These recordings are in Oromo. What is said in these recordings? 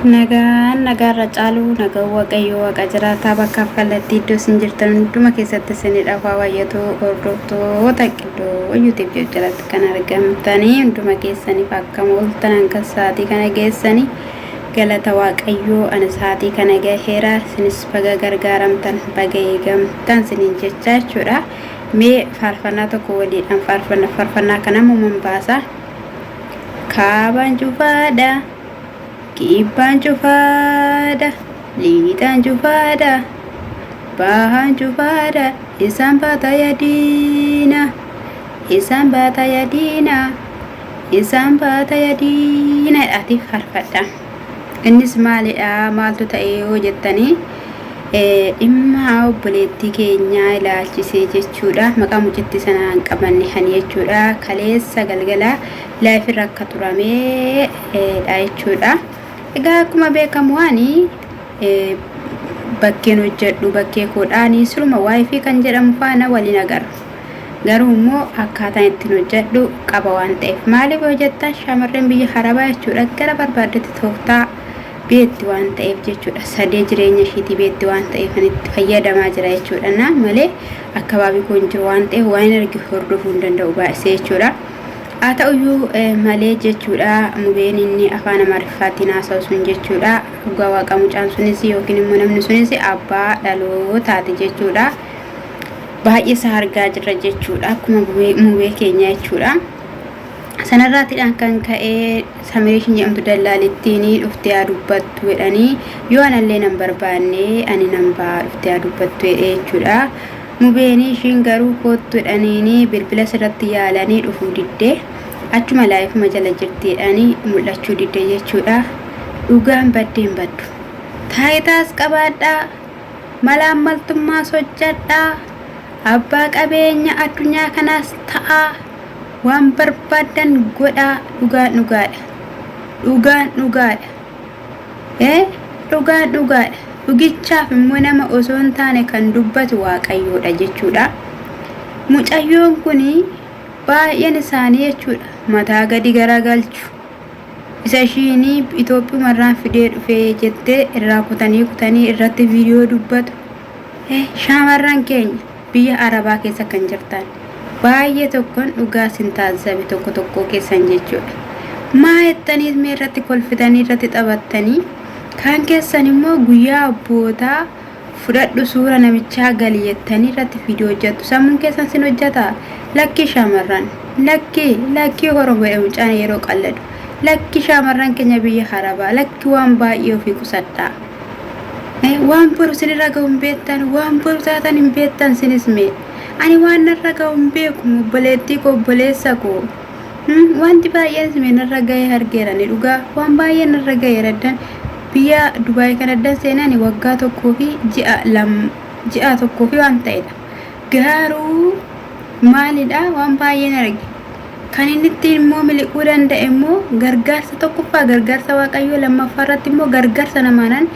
Nagaan caaluu nagaa waaqayyoo waaqa jiraataa bakka kallattii iddoo isin jirtan hunduma keessatti isinidhaaf wayyatu hordoftoota qiddoo YouTube jalatti kan argamtanii hunduma keessaniif akka mooltan hanga sa'aatii kana geessanii galata waaqayyoo ana sa'aatii kana gaheera isinis baga gargaaramtan baga eegamtan isiniin jechaa jechuudha. Mee faarfannaa tokko waliidhaan faarfannaa kana muummeen baasa. Kaabaan cufaadha. Kibbaan cufaadha, lixaan cufaadha, bahaan cufaadha, isaan baataya diina, isaan baataya diina, isaan baataya diina jedhaatiif faarfadha. Innis maalidha? Maaltu ta'e yoo jettanii dhimma obboleettii keenyaa ilaalchisee jechuudha. Maqaa mucittii sanaan qabanne hani jechuudha. Kaleessa galgala laayifirra akka turamee dha jechuudha. Egaa akkuma beekamu ani bakkeen hojjedhu bakkee koodhaanii suluma wifi kan jedhamu faana waliin agarra. Garuu immoo akkaataan ittiin hojjedhu qaba waan ta'eef maaliif hojjettan shamarreen biyya harabaa jechuudha gara barbaaddetti tooftaa beetti waan ta'eef jechuudha. Sadee jireenya ishiitii beetti waan ta'eef itti fayyadamaa jira jechuudha. Malee akkabaabii kun jiru waan ta'eef waan argi hordofuu hin danda'u baay'isee jechuudha. Haa ta'uyyuu malee jechuudha mubeen inni afaan Amaariffaatiin haasa'u sun jechuudha. Dhugaa waaqa mucaan sunis yookiin immoo namni sunis abbaa dhalootaati jechuudha. Baay'ee isaa argaa jirra jechuudha akkuma mubee keenya jechuudha. Sanarraatiidhaan kan ka'ee Samireeshin jedhamtu dallaalittiin dhuftee haa dubbattu jedhanii yoo anallee nan barbaanne ani nan baa dhuftee haa dubbattu jechuudha. Mubeeni ishiin garuu kootu jedhaniini bilbila sirratti yaalanii dhufuu diddee achuma laayifuma jala jirtiidhaanii mul'achuu diddee jechuudha. Dhugaan baddeen baddu. Taayitaas qabaadhaa. Malaan maltummaas hojjadhaa. Abbaa qabeenya addunyaa kanaas ta'aa. Waan barbaadan godhaa. Dhugaan dhugaadha. Dhugaan dhugaadha. Dhugaan dhugaadha. Dhugichaaf immoo nama osoo hin taane kan dubbatu waaqayyoodha jechuudha. Mucayyoon kuni baay'een isaanii jechuudha mataa gadi garagalchu. Isa ishiini Itoophiyaarraa fidee dhufee jettee irraa kutanii irratti viidiyoo dubbatu. Shamarran keenya biyya Arabaa keessa kan jirtan baay'ee tokkoon dhugaa sin taasisabe tokko keessan jechuudha. Maa jettaniis mee irratti kolfitanii irratti taphattanii kan keessan immoo guyyaa abbootaa fudhadhu suura namichaa galii jettanii irratti viidiyoo hojjettu. Sammuun keessan sin hojjeta. Lakki shamarran lakki Oromoo mucaan yeroo qalladu lakki shamarran keenya biyya harabaa lakki waan baay'ee ofii qusadhaa. Waan boru sinirra ga'u hin beektan waan boru taatan hin beektan sinis mee ani waan narra ga'u hin beeku obboleettii koo obboleessa koo wanti baay'een simee narra ga'ee argeerani dhugaa waan baay'ee narra ga'ee raddan biyya Dubaay kan addan seenaan waggaa tokkoo fi ji'a tokkoo fi waan ta'edha. Garuu maalidha waan baay'een arge. Kan inni ittiin immoo miliquu danda'e immoo gargaarsa tokkoffaa gargaarsa waaqayyoo lammaffaa irratti immoo gargaarsa namaadhaan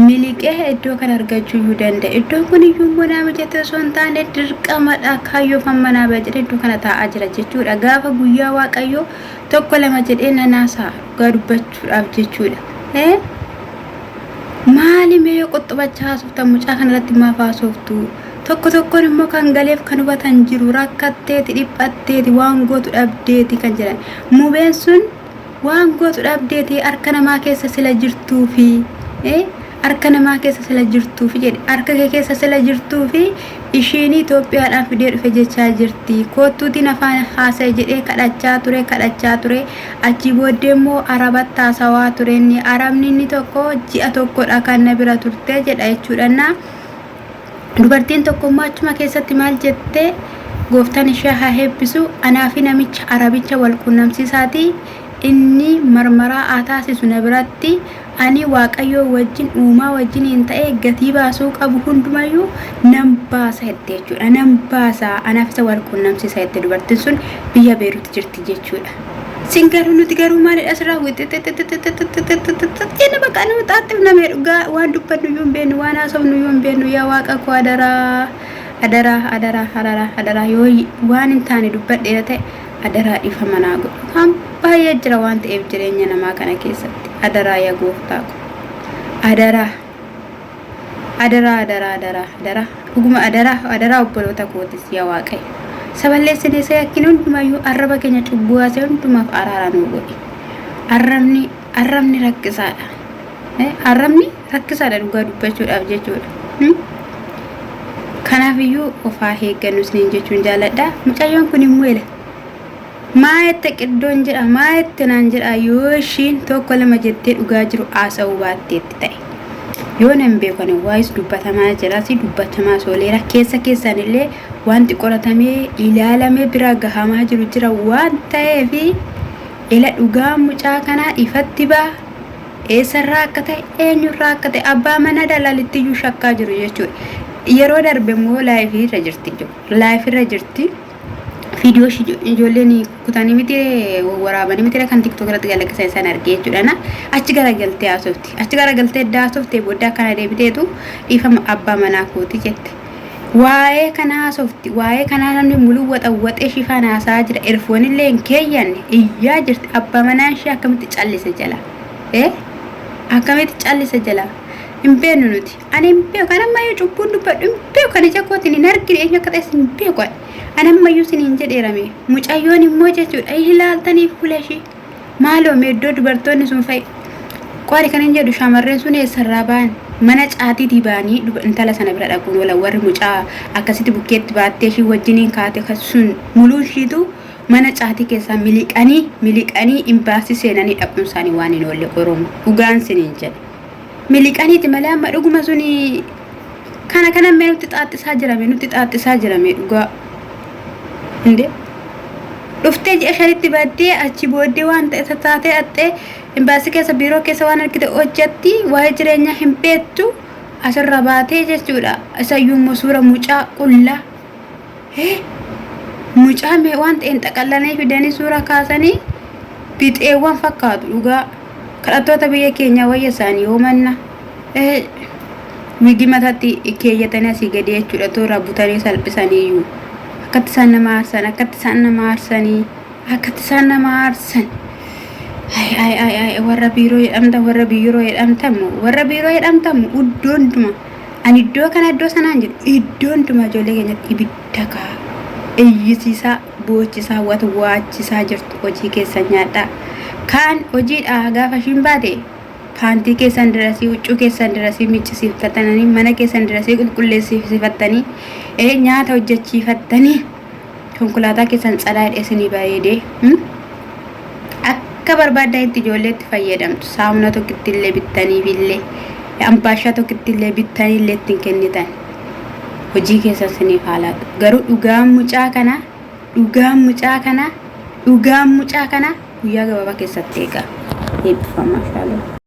miliqee iddoo kan argachuu iyyuu danda'e. Iddoon kun iyyuu immoo nama jettee osoo hin taane dirqamadha kaayyoof manaa ba'e jedhee iddoo kana taa'aa jira jechuudha. Gaafa guyyaa waaqayyoo tokko lama jedhee nanaasaa dhugaa dubbachuudhaaf jechuudha. Maali mee yoo qoxxubachaa haasoftan mucaa kanarratti maaf haasoftu? Tokkoon immoo kan galeef kan hubatan jiru rakkatteeti dhiphatteeti waan gootu dhabdeeti kan jedhan. Mubeen sun waan gootu dhabdeeti harka namaa keessa sila jirtuu fi harka namaa keessa sila jirtuu fi jedhe harka kee keessa sila jirtuu fi ishiin Itoophiyaadhaan fidee dhufe jechaa jirti. Koottuutiin afaan haasa'e jedhee kadhachaa ture achi booddee immoo Arabatti haasawaa ture inni Arabni inni tokko ji'a tokkodha kan na bira turte jedha jechuudha. Dubartiin tokko achuma keessatti maal jette gooftaan ishee haa heebbisu anaa fi namicha Arabicha wal quunnamsiisaati inni marmaraa taasisu na biratti ani waaqayyoo wajjin uumaa wajjin hin ta'e gatii baasuu qabu hundumayyuu nan baasa jechuudha. Nan baasa anaaf isa wal quunnamsiisa jette dubartiin sun biyya Beeruut jirti jechuudha. Singaru nuti garuu maalidha asirraa jenna bakka nu xaaxif namee dhugaa waan dubbannu iyyuu hin beeknu waan haasofnu iyyuu hin beeknu yaa waaqa koo adaraa yoo waan hin taane dubbadheera ta'e adaraa dhiifa manaa godhu. Kan baay'ee jira waan ta'eef jireenya namaa kana keessatti adaraa yaa gooftaa ko adaraa dhuguma adaraa obboloota kootis yaa waaqayyo saballeessine isa yakkin hundumayyuu arraba keenya cubbuu haasee hundumaaf araara nuu godhi. Arrabni rakkisaadha. Arrabni rakkisaadha dhugaa dubbachuudhaaf jechuudha. Kanaafiyyuu ofaa eeggannu isiniin jechuun jaalladha. Mucayyoon kun immoo ila maayette qiddoon jedha maayette naan jedha yoo ishiin tokko lama jettee dhugaa jiru haasa'uu baatteetti ta'e. Yoo nan beekone waa'is dubbatamaa jira si dubbatamaa sooleera keessan illee wanti qoratamee ilaalamee bira gahamaa jiru jira waan ta'eef ila dhugaa mucaa kanaa ifatti baa eessarraa akka ta'e eenyurraa akka ta'e abbaa mana dalaalitti iyyuu shakkaa jiru jechuudha. Yeroo darbe immoo laayifirra jirti viidiyoo ijoolleen kutanii miti waraabanii miti kan tiktok irratti galakkisan isaan argee jechuudha. Achi garagaltee haasofte booda kana deebiteetu dhiifama abbaa manaa kooti jette. Waa'ee kana haasofti waa'ee kana namni muluu waxee shifaan haasaa jira erfoon illee hin keeyyanne iyyaa jirti abbaa manaa ishee akkamitti callise jala akkamitti callise jala hin beeknu nuti ani hin beeku kan ammayyuu cubbuun dubbadhu hin beeku kan ija kootiin hin argine eenyu akka ta'es hin beeku ani ammayyuu siniin jedheerame mucayyoon immoo jechuudha ilaaltanii fuula ishee maaloo meeddoo dubartoonni sun fa'i qoori kan hin jedhu shamarreen sun eessarraa ba'an mana caatiitii ba'anii intala sana bira dhaquun wala warri mucaa akkasitti bukkeetti baattee ishii wajjiniin kaate sun muluu ishiitu mana caatii keessaa miliqanii imbaasii seenanii dhaquun isaanii waan hin oolle oromoo dhugaan siniin jedhe miliqaniiti malee amma dhuguma suni kana mee nutti xaaxisaa jirame dhugaa inde dhuftee ji'a shanitti baddee achi booddee waan ta'e taatee axxee imbaasii keessa biiroo keessa waan argite hojjetti waa'ee jireenyaa hin beektu asirra baatee jechuudha. Isayyuu immoo suura mucaa qullaa mucaa mee waan ta'een xaqallanee fidanii suura kaasanii bixeewwan fakkaatu dhugaa kadhattoota biyya keenya wayya isaanii hoomanna wigi mataatti keeyyatanii asii gadi jechuudha toora butanii salphisaniiyyuu akkatti isaan nama aarsan warra biiroo jedhamtamu iddoon duma ani iddoo kana iddoo sanaan jedhu iddoon duma ijoollee keenyatti ibidda kaa eeyyisiisaa boochisaa waachisaa jirtu hojii keessan nyaadhaa kaan hojiidhaa gaafa ishiin baate paantii keessan dirasii huccuu keessan dirasii miccisiifatanii mana keessan dirasii qulqulleessifatanii nyaata hojjechiifatanii konkolaataa keessan tsalaa hidheessinii bareedee akka barbaadaa itti ijoolleetti fayyadamtu saamuna tokkitti illee bittaniifillee ambaashaa tokkitti illee bittaniillee ittiin kennitan hojii keessan siniif haalaatu garuu dhugaan mucaa kana guyyaa gabaabaa keessatti eegaa eebbifamaa shaaloo.